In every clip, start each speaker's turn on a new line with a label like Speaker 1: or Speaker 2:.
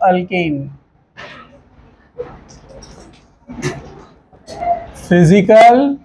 Speaker 1: alkane. Physical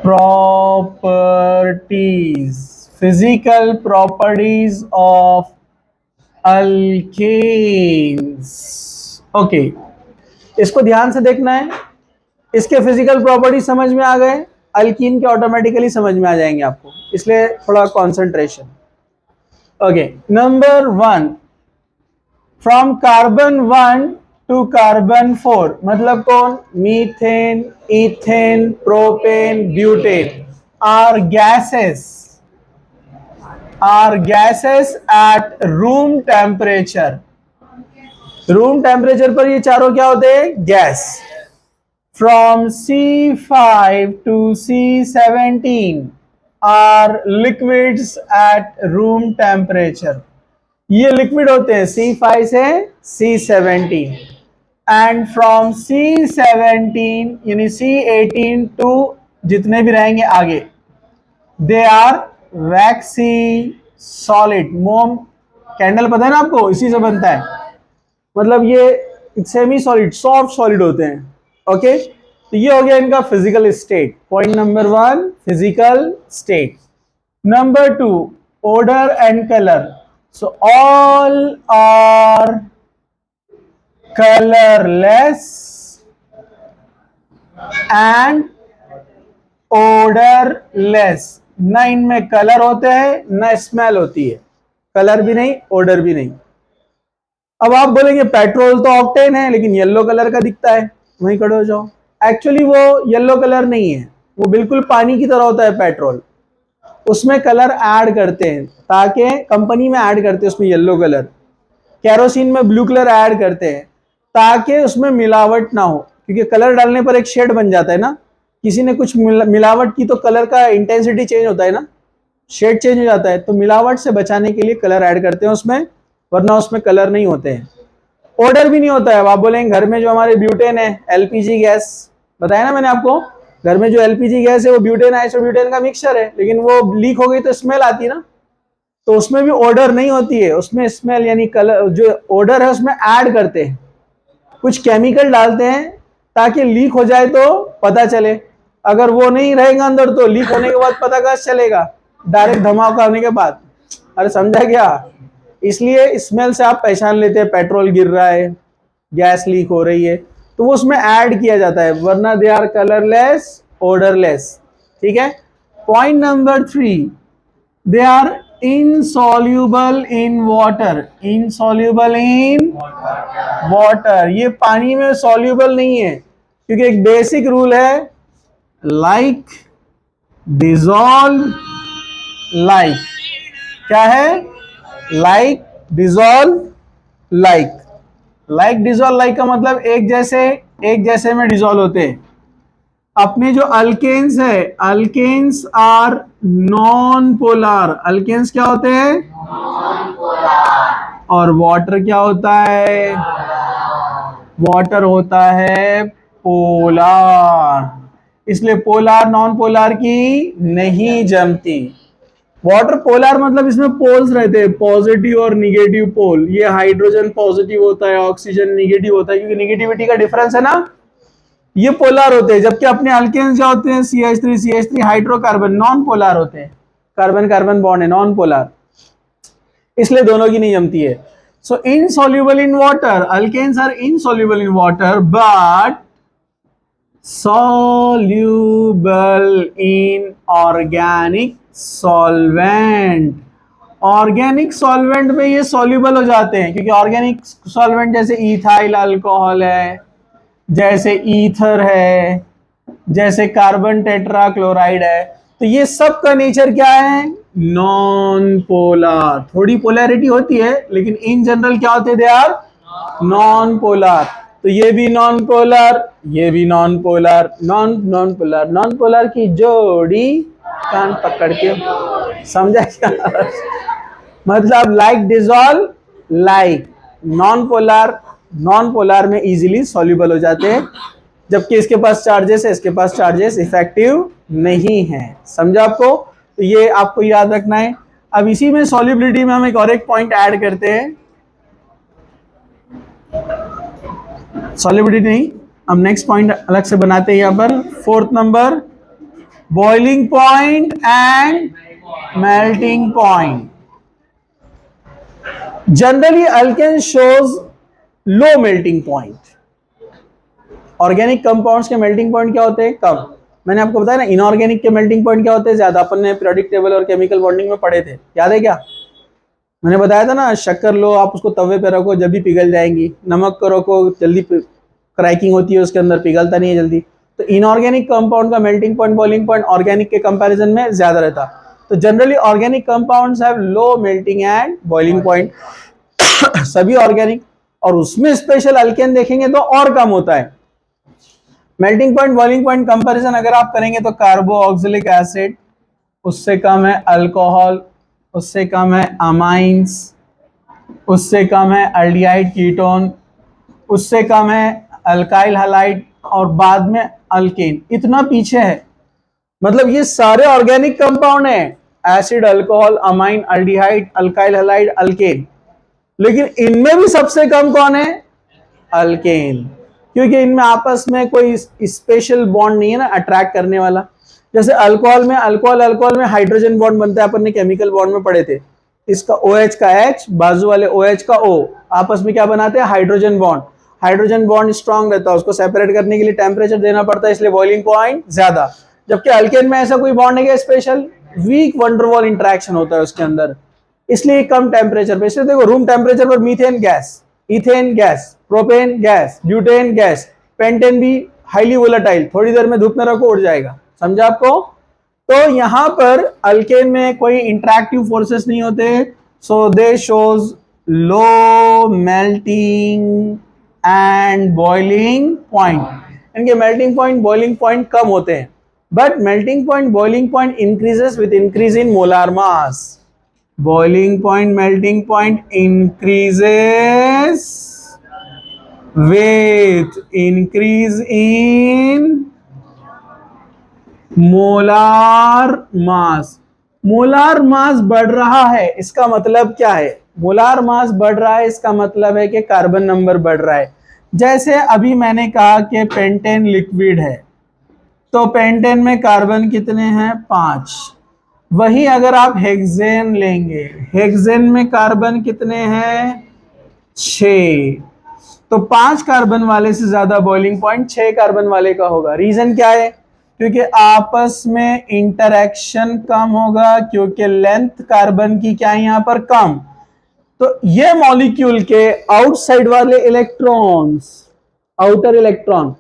Speaker 1: properties. Physical properties of alkanes. Okay, इसको ध्यान से देखना है. इसके फिजिकल प्रॉपर्टी समझ में आ गए, अल्कीन के ऑटोमेटिकली समझ में आ जाएंगे आपको, इसलिए थोड़ा concentration. Okay, number 1, from carbon 1 to carbon 4, मतलब कौन? Methane, ethane, propane, butane are gases at room temperature. Room temperature पर ये चारों क्या होते हैं? Gas. From C5 to C17 are liquids at room temperature. ये लिक्विड होते हैं C5 से C17, एंड फ्रॉम C17 यानी C18 टू जितने भी रहेंगे आगे, दे आर वैक्सी सॉलिड. मोम कैंडल पता है ना आपको, इसी से बनता है. मतलब ये सेमी सॉलिड, सॉफ्ट सॉलिड होते हैं. ओके, तो ये हो गया इनका physical state. Point number 1, physical state. Number 2, odor and color. So all are colorless and odorless. ना इनमें कलर होते हैं ना स्मेल होती है. कलर भी नहीं, ओडर भी नहीं. अब आप बोलेंगे पेट्रोल तो ऑक्टेन है लेकिन येलो कलर का दिखता है. वहीं खड़े हो जाओ. एक्चुअली वो येलो कलर नहीं है, वो बिल्कुल पानी की तरह होता है पेट्रोल. उसमें कलर ऐड करते हैं, ताकि कंपनी में ऐड करते हैं उसमें येलो कलर. कैरोसिन में ब्लू कलर ऐड करते हैं ताकि उसमें मिलावट ना हो, क्योंकि कलर डालने पर एक शेड बन जाता है ना. किसी ने कुछ मिलावट की तो कलर का इंटेंसिटी चेंज होता है ना, शेड चेंज हो जाता है. तो मिलावट से बचाने के लिए कलर ऐड करते हैं उसमें, वरना उसमें कलर नहीं होते हैं. ओडर भी नहीं होता है. आप बोलेंगे घर में जो हमारे ब्यूटेन है, एलपीजी गैस बताया ना मैंने आपको, घर में जो एलपीजी गैस है वो ब्यूटेन आइसोब्यूटेन का मिक्सचर है, लेकिन वो लीक हो गई तो स्मेल आती है ना. तो उसमें भी ओडर नहीं होती है, उसमें स्मेल यानी कलर जो ओडर है उसमें ऐड करते हैं, कुछ केमिकल डालते हैं ताकि लीक हो जाए तो पता चले. अगर वो नहीं रहेगा अंदर तो लीक होने के बाद पता कैसे चलेगा? डायरेक्ट धमाका होने के बाद. अरे समझा क्या? इसलिए स्मेल से आप पहचान लेते हैं पेट्रोल गिर रहा है, गैस लीक हो रही है, तो वो उसमें ऐड किया जाता है, वरना दे आर कलरलेस, ओडरलेस. ठीक है. Point number 3, they are insoluble in water. Insoluble in water, ये पानी में सॉल्यूबल नहीं है, क्योंकि एक बेसिक रूल है, लाइक डिसॉल्व लाइक. क्या है? Like dissolve like. Like dissolve like का मतलब एक जैसे में डिसॉल्व होते हैं. अपने जो अल्केन्स है, alkanes are non polar. Alkanes क्या होते हैं? Non polar. और वाटर क्या होता है? वाटर होता है पोलर. इसलिए पोलर नॉन पोलर की नहीं जमती. वाटर पोलर मतलब इसमें पोल्स रहते हैं, पॉजिटिव और निगेटिव पोल. ये हाइड्रोजन पॉजिटिव होता है, ऑक्सीजन निगेटिव होता है, क्योंकि निगेटिविटी का डिफरेंस है ना. ये पोलर होते हैं, जबकि अपने अल्केन्स जो होते हैं CH3 हाइड्रोकार्बन, नॉन पोलर होते हैं. कार्बन कार्बन बॉन्ड है, नॉन पोलर, इसलिए दोनों की नहीं जमती है. So insoluble in water. Alkanes are insoluble in water but soluble in organic solvent. Organic solvent में ये सॉल्यूबल हो जाते हैं, क्योंकि ऑर्गेनिक सॉल्वेंट जैसे इथाइल अल्कोहल है, जैसे ईथर है, जैसे कार्बन टेट्राक्लोराइड है, तो ये सब का नेचर क्या है? Non polar. थोड़ी पोलैरिटी होती है, लेकिन इन जनरल क्या होते हैं? They are non polar. तो ये भी नॉन पोलर, ये भी नॉन पोलर. नॉन पोलर की जोड़ी कान पकड़ के, समझा क्या? मतलब like dissolve like. Non polar में इजीली सॉल्यूबल हो जाते हैं, जबकि इसके पास चार्जेस है, इसके पास चार्जेस इफेक्टिव नहीं है. समझा आपको? तो ये आपको याद रखना है. अब इसी में सॉल्युबिलिटी में हम एक और एक पॉइंट ऐड करते हैं, सॉलिबिलिटी नहीं। अब नेक्स्ट पॉइंट अलग से बनाते हैं यहां पर। Fourth number, boiling point and melting point. Generally alkane shows low melting point. Organic compounds के मेल्टिंग पॉइंट क्या होते हैं? कम। मैंने आपको बताया ना, इनऑर्गेनिक के मेल्टिंग पॉइंट क्या होते हैं? ज्यादा। अपन ने पीरियोडिक टेबल और केमिकल बॉन्डिंग में पढ़े थे, याद है क्या? मैंने बताया था ना, शक्कर लो आप, उसको तवे पे रखो जब भी पिघल जाएंगी। नमक को रखो, जल्दी क्रैकिंग होती है उसके अंदर, पिघलता नहीं है जल्दी। तो इनऑर्गेनिक कंपाउंड का melting point, boiling point organic के कंपैरिजन में ज्यादा रहता। तो generally organic compounds have low melting and boiling point, सभी ऑर्गेनिक। और उसमें स्पेशल अल्केन देखेंगे तो और कम होता है। Melting point boiling point comparison अगर आप करेंगे तो कार्बोक्सिलिक एसिड, उससे कम है अल्कोहल, उससे कम है अमाइंस, उससे कम है एल्डिहाइड कीटोन, उससे कम है अल्काइल हैलाइड, और बाद में अल्केन। इतना पीछे है। मतलब ये सारे ऑर्गेनिक कंपाउंड है, acid, alcohol, amine, aldehyde, alkyl halide, alkane. लेकिन इनमें भी सबसे कम कौन है? अल्केन। क्योंकि इनमें आपस में कोई स्पेशल बॉन्ड नहीं है ना अट्रैक्ट करने वाला। जैसे अल्कोहल में, अल्कोहल में हाइड्रोजन बॉन्ड बनता है, अपन ने केमिकल बॉन्ड में पढ़े थे। इसका OH का H, बाजू वाले OH का O, आपस में क्या बनाते हैं? Hydrogen bond. Hydrogen bond strong रहता है, उसको सेपरेट करने के लिए टेम्परेचर देना पड़ता है, इसलिए बॉइलिंग पॉइंट ज्यादा। जबकि अल्केन में ऐसा कोई बॉन्ड नहीं है स्पेशल, वीक वंडरवॉल इंटरेक्शन होता है उसके अंदर, इसलिए कम टेम्परेचर पे। इसलिए देखो, रूम टेम्परेचर पर methane gas, ethane gas, propane gas, butane gas, pentane भी हाईली वोलेटाइल, थोड़ी देर में धूप में रखो उड़ जाएगा। समझा आपको? तो यहां पर अल्केन में कोई इंटरैक्टिव फोर्सेस नहीं होते, so they shows low melting and boiling point. इनके मेल्टिंग पॉइंट बॉइलिंग पॉइंट कम होते हैं, but melting point boiling point increases with increase in molar mass. boiling point melting point increases with increase in molar mass। Molar mass बढ़ रहा है, इसका मतलब क्या है? मोलार मास बढ़ रहा है, इसका मतलब है कि कार्बन नंबर बढ़ रहा है। जैसे अभी मैंने कहा कि पेंटेन लिक्विड है, तो पेंटेन में कार्बन कितने हैं? 5। वही अगर आप हेक्सेन लेंगे, हेक्सेन में कार्बन कितने हैं? 6। तो 5 कार्बन वाले से ज्यादा बॉइलिंग पॉइंट 6 कार्बन वाले का होगा। रीजन क्या है? क्योंकि आपस में इंटरेक्शन कम होगा, क्योंकि लेंथ कार्बन की क्या है यहां पर? कम। तो ये मॉलिक्यूल के आउटसाइड वाले इलेक्ट्रॉन्स, आउटर इलेक्ट्रॉन,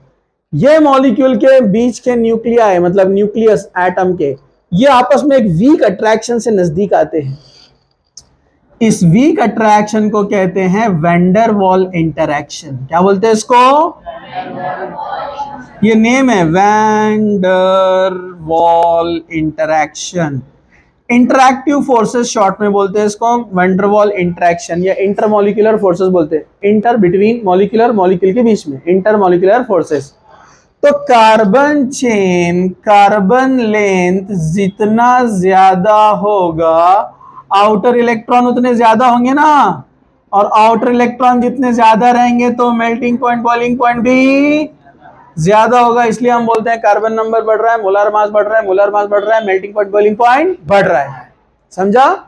Speaker 1: ये मॉलिक्यूल के बीच के न्यूक्लियाई, मतलब न्यूक्लियस एटम के, ये आपस में एक वीक अट्रैक्शन से नजदीक आते हैं। इस वीक अट्रैक्शन को कहते हैं वैंडर वॉल इंटरैक्शन। क्या बोलते हैं इसको? ये नेम है, wander wall interaction. Interactive forces short में बोलते हैं इसको, वैंडर वॉल इंटरैक्शन, या इंटरमोलिकुलर फोर्सेस बोलते हैं। इंटर बिटवीन मॉलिक्यूलर, मॉलिक्यूल के बीच में, इंटरमोलिकुलर फोर्सेस। तो कार्बन चेन, कार्बन लेंथ जितना ज्यादा होगा, आउटर इलेक्ट्रॉन उतने ज्यादा होंगे ना, और आउटर इलेक्ट्रॉन जितने ज्यादा रहेंगे तो मेल्टिंग पॉइंट बॉइलिंग पॉइंट भी ज्यादा होगा। इसलिए हम बोलते हैं कार्बन नंबर बढ़ रहा है, मोलार मास बढ़ रहा है, मोलार मास बढ़ रहा है, मेल्टिंग पॉइंट बॉइलिंग पॉइंट बढ़ रहा है। समझा?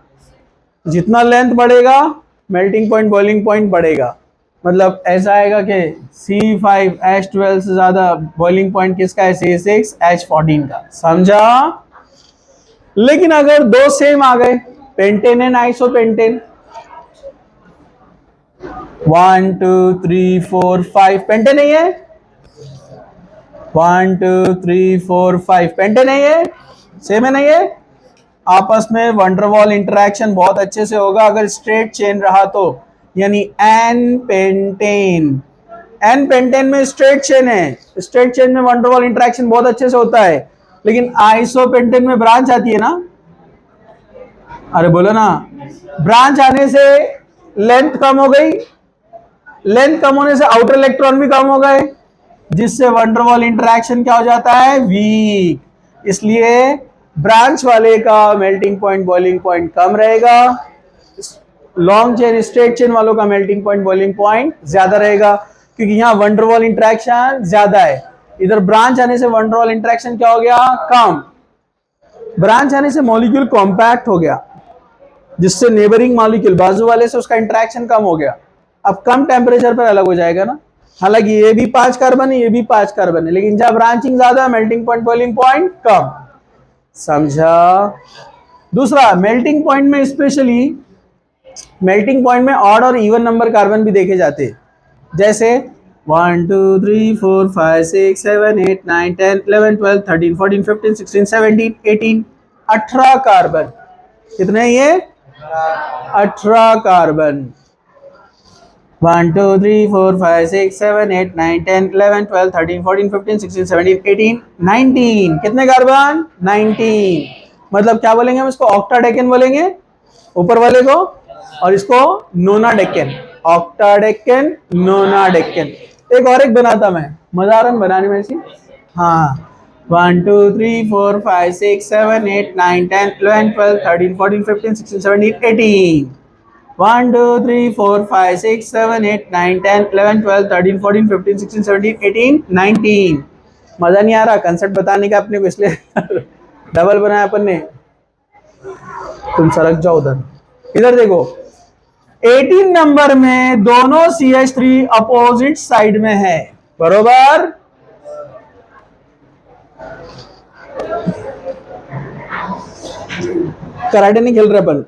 Speaker 1: जितना लेंथ बढ़ेगा मेल्टिंग पॉइंट बॉइलिंग पॉइंट बढ़ेगा। मतलब ऐसा आएगा कि C5H12 से ज्यादा बॉइलिंग पॉइंट किसका है? C6H14 का। समझा? लेकिन अगर दो सेम आ गए, पेंटेन एंड आइसोपेंटेन, 1 2 3 4 5 पेंटेन नहीं है, 1 2 3 4 5 पेंटेन नहीं है, सेम है नहीं है, आपस में वंडरवॉल इंटरैक्शन बहुत अच्छे से होगा अगर स्ट्रेट चेन रहा तो। यानी एन पेंटेन, एन पेंटेन में स्ट्रेट चेन है, स्ट्रेट चेन में वंडरवॉल इंटरैक्शन बहुत अच्छे से होता है। लेकिन आइसोपेंटेन में ब्रांच आती है ना, अरे बोलो ना, ब्रांच आने से लेंथ कम हो गई, लेंथ कम होने से आउटर इलेक्ट्रॉन भी कम हो गए, जिससे वंडरवॉल इंटरैक्शन क्या हो जाता है? वीक। इसलिए ब्रांच वाले का मेल्टिंग पॉइंट बॉइलिंग पॉइंट कम रहेगा, लॉन्ग चेन स्ट्रेट चेन वालों का मेल्टिंग पॉइंट बॉइलिंग पॉइंट ज्यादा रहेगा, क्योंकि यहाँ वंडरवॉल इंटरेक्शन ज्यादा है। इधर ब्रांच आने से वंडरवॉल इंटरेक्शन क्या हो गया, कम। ब्रांच आने से मॉलिक्यूल कॉम्पैक्ट हो गया, जिससे नेबरिंग मॉलिक्यूल बाजू वाले से उसका इंटरेक्शन कम हो गया। अब कम टेम्परेचर पर अलग हो जाएगा ना। हालांकि ये भी 5 कार्बन है, ये भी 5 कार्बन है, लेकिन जहां ब्रांचिंग ज्यादा है मेल्टिंग पॉइंट बॉइलिंग पॉइंट कम। समझा। दूसरा, मेल्टिंग पॉइंट में स्पेशली मेल्टिंग पॉइंट में ऑड और इवन नंबर कार्बन भी देखे जाते हैं, जैसे 1 2 3 4 5 6 7 8 9 10 11 12 13 14 15 16 17 18 18 कार्बन। कितने ये, 18 कार्बन। 1 2 3 4 5 6 7 8 9 10 11 12 13 14 15 16 17 18 19। कितने कार्बन, 19। मतलब क्या बोलेंगे हम इसको, ऑक्टाडेकेन बोलेंगे ऊपर वाले को, और इसको नोनाडेकेन, ऑक्टाडेकेन नोनाडेकेन। एक और एक बनाता मैं, मजा आ रहा है बनाने में ऐसी। हाँ, 1 2 3 4 5 6 7 8 9 10 11 12 13 14 15 16 17 18। 1 2 3 4 5 6 7 8 9 10 11 12 13 14 15 16 17 18 19। मजा नहीं आ रहा कंसेप्ट बताने का अपने को, इसलिए डबल बनाया अपन ने। तुम सरक जाओ उधर। इधर देखो, 18 नंबर में दोनों CH3 अपोजिट साइड में है, बरोबर। कराटे नहीं खेल रहे अपन।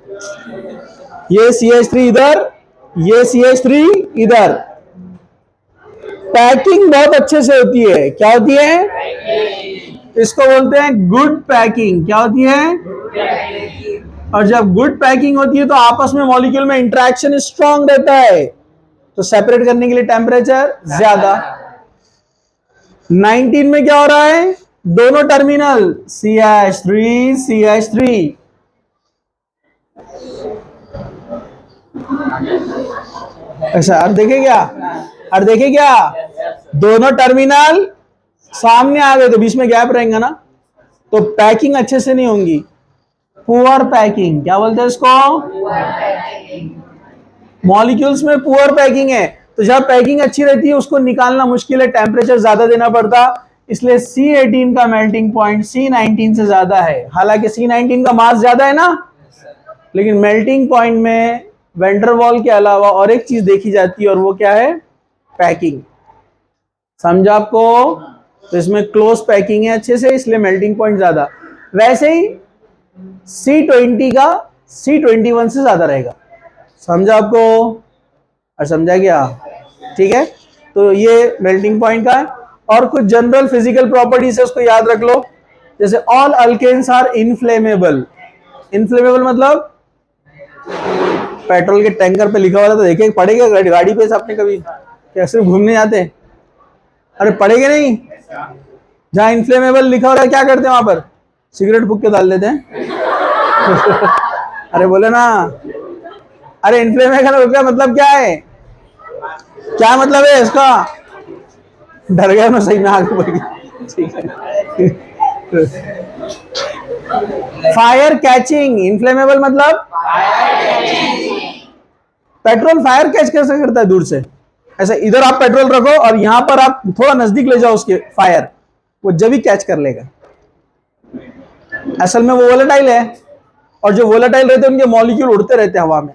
Speaker 1: ये CH3 इधर, ये CH3 इधर। पैकिंग बहुत अच्छे से होती है। क्या होती है, इसको बोलते हैं गुड पैकिंग। क्या होती है, और जब गुड पैकिंग होती है तो आपस में मॉलिक्यूल में इंटरेक्शन स्ट्रांग रहता है, तो सेपरेट करने के लिए टेम्परेचर ज्यादा। 19 में क्या हो रहा है, दोनों टर्मिनल CH3 CH3। ऐसा और देखे क्या, और देखे क्या, दोनों टर्मिनल सामने आ गए तो बीच में गैप रहेगा ना, तो पैकिंग अच्छे से नहीं होंगी, पुअर पैकिंग। क्या बोलते हैं इसको, मॉलिक्यूल्स में पुअर पैकिंग है। तो जब पैकिंग अच्छी रहती है उसको निकालना मुश्किल है, टेम्परेचर ज्यादा देना पड़ता, इसलिए C18 का मेल्टिंग पॉइंट C19 से ज्यादा है। हालांकि C19 का मास ज्यादा है ना, लेकिन मेल्टिंग पॉइंट में वेंडरवॉल के अलावा और एक चीज देखी जाती है, और वो क्या है, पैकिंग। समझा आपको। तो इसमें क्लोज पैकिंग है अच्छे से, इसलिए मेल्टिंग पॉइंट ज्यादा। वैसे ही C20 का C21 से ज्यादा रहेगा। समझा आपको, और समझा क्या, ठीक है। तो ये मेल्टिंग पॉइंट का है। और कुछ जनरल फिजिकल प्रॉपर्टीज है, उसको याद रख लो। जैसे all alkanes are inflammable. Inflammable मतलब पेट्रोल के टैंकर पे लिखा हुआ था तो देखे पड़ेगा गाड़ी पे आपने कभी, क्या सिर्फ घूमने जाते हैं, अरे पड़ेगे नहीं। जहां इनफ्लेमेबल लिखा हो रहा है क्या करते हैं वहां पर, सिगरेट फूक के डाल देते हैं। अरे बोले ना, अरे इनफ्लेमेबल का मतलब क्या है, क्या मतलब है इसका, डर गया मैं सही में आगे बढ़ गई। ठीक है। फायर कैचिंग, इनफ्लेमेबल मतलब पेट्रोल फायर कैच कैसे करता है दूर से, ऐसा इधर आप पेट्रोल रखो और यहां पर आप थोड़ा नजदीक ले जाओ उसके, फायर वो जब भी कैच कर लेगा। असल में वो वोलेटाइल है, और जो वोलेटाइल रहते हैं उनके मॉलिक्यूल उड़ते रहते हैं हवा में,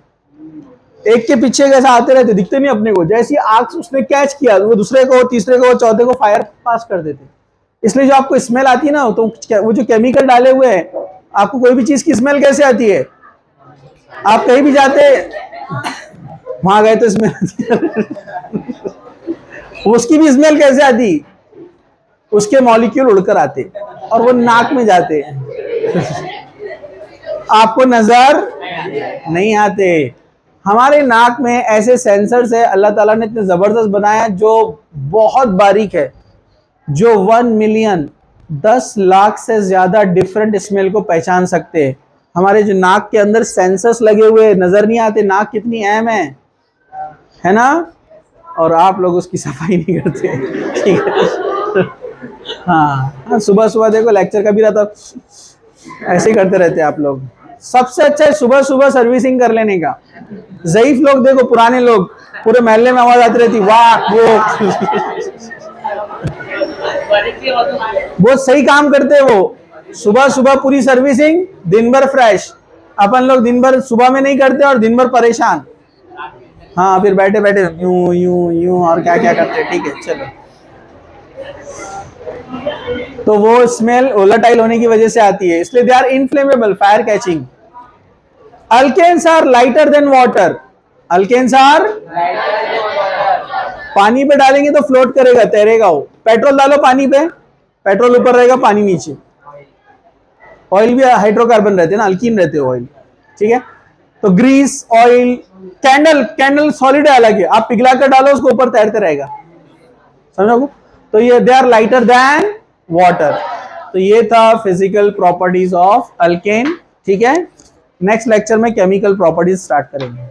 Speaker 1: एक के पीछे कैसे आते रहते, दिखते नहीं अपने को। जैसी आग उसने कैच किया वो दूसरे को, तीसरे को, चौथे को फायर पास कर देते। इसलिए जो आपको स्मेल आती है ना, तो वो जो केमिकल डाले हुए हैं, आपको कोई भी चीज की स्मेल कैसे आती है, आप कहीं भी जाते वहां गए तो स्मेल उसकी भी स्मेल कैसे आती, उसके मॉलिक्यूल उड़कर आते और वो नाक में जाते आपको नजर नहीं आते। हमारे नाक में ऐसे सेंसर्स है, अल्लाह ताला ने इतने जबरदस्त बनाया जो बहुत बारीक है, जो 1 मिलियन 10 लाख से ज्यादा डिफरेंट स्मेल को पहचान सकते हैं। हमारे जो नाक के अंदर सेंसर्स लगे हुए नजर नहीं आते, नाक कितनी अहम है ना, और आप लोग उसकी सफाई नहीं करते। ठीक है। हाँ, सुबह सुबह देखो लेक्चर का भी रहता, ऐसे ही करते रहते आप लोग। सबसे अच्छा है सुबह सुबह सर्विसिंग कर लेने का। ज़ईफ लोग देखो, पुराने लोग, पूरे महल्ले में आवाज आती रहती, वाह वो सही काम करते हैं। वो सुबह सुबह पूरी सर्विसिंग, दिन भर फ्रेश। अपन लोग दिन भर सुबह में नहीं करते और दिन भर परेशान। हाँ, फिर बैठे बैठे यूं यूं यूं और क्या क्या करते। ठीक है, चलो। तो वो स्मेल वोलेटाइल होने की वजह से आती है, इसलिए they are inflammable, fire catching. Alkanes are lighter than water. Alkanes are, पानी पे डालेंगे तो फ्लोट करेगा, तैरेगा वो। पेट्रोल डालो पानी पे, पेट्रोल ऊपर रहेगा, पानी नीचे। ऑयल भी हाइड्रोकार्बन रहते हैं ना, अल्कीन रहते हैं ऑयल। ठीक है, तो grease, oil, candle, candle solid है अलग है, आप पिघला कर डालो उसको, ऊपर तैरते रहेगा। समझो? तो ये they are lighter than water. तो ये था फिजिकल प्रॉपर्टीज ऑफ अल्केन। ठीक है, नेक्स्ट लेक्चर में केमिकल प्रॉपर्टीज स्टार्ट करेंगे।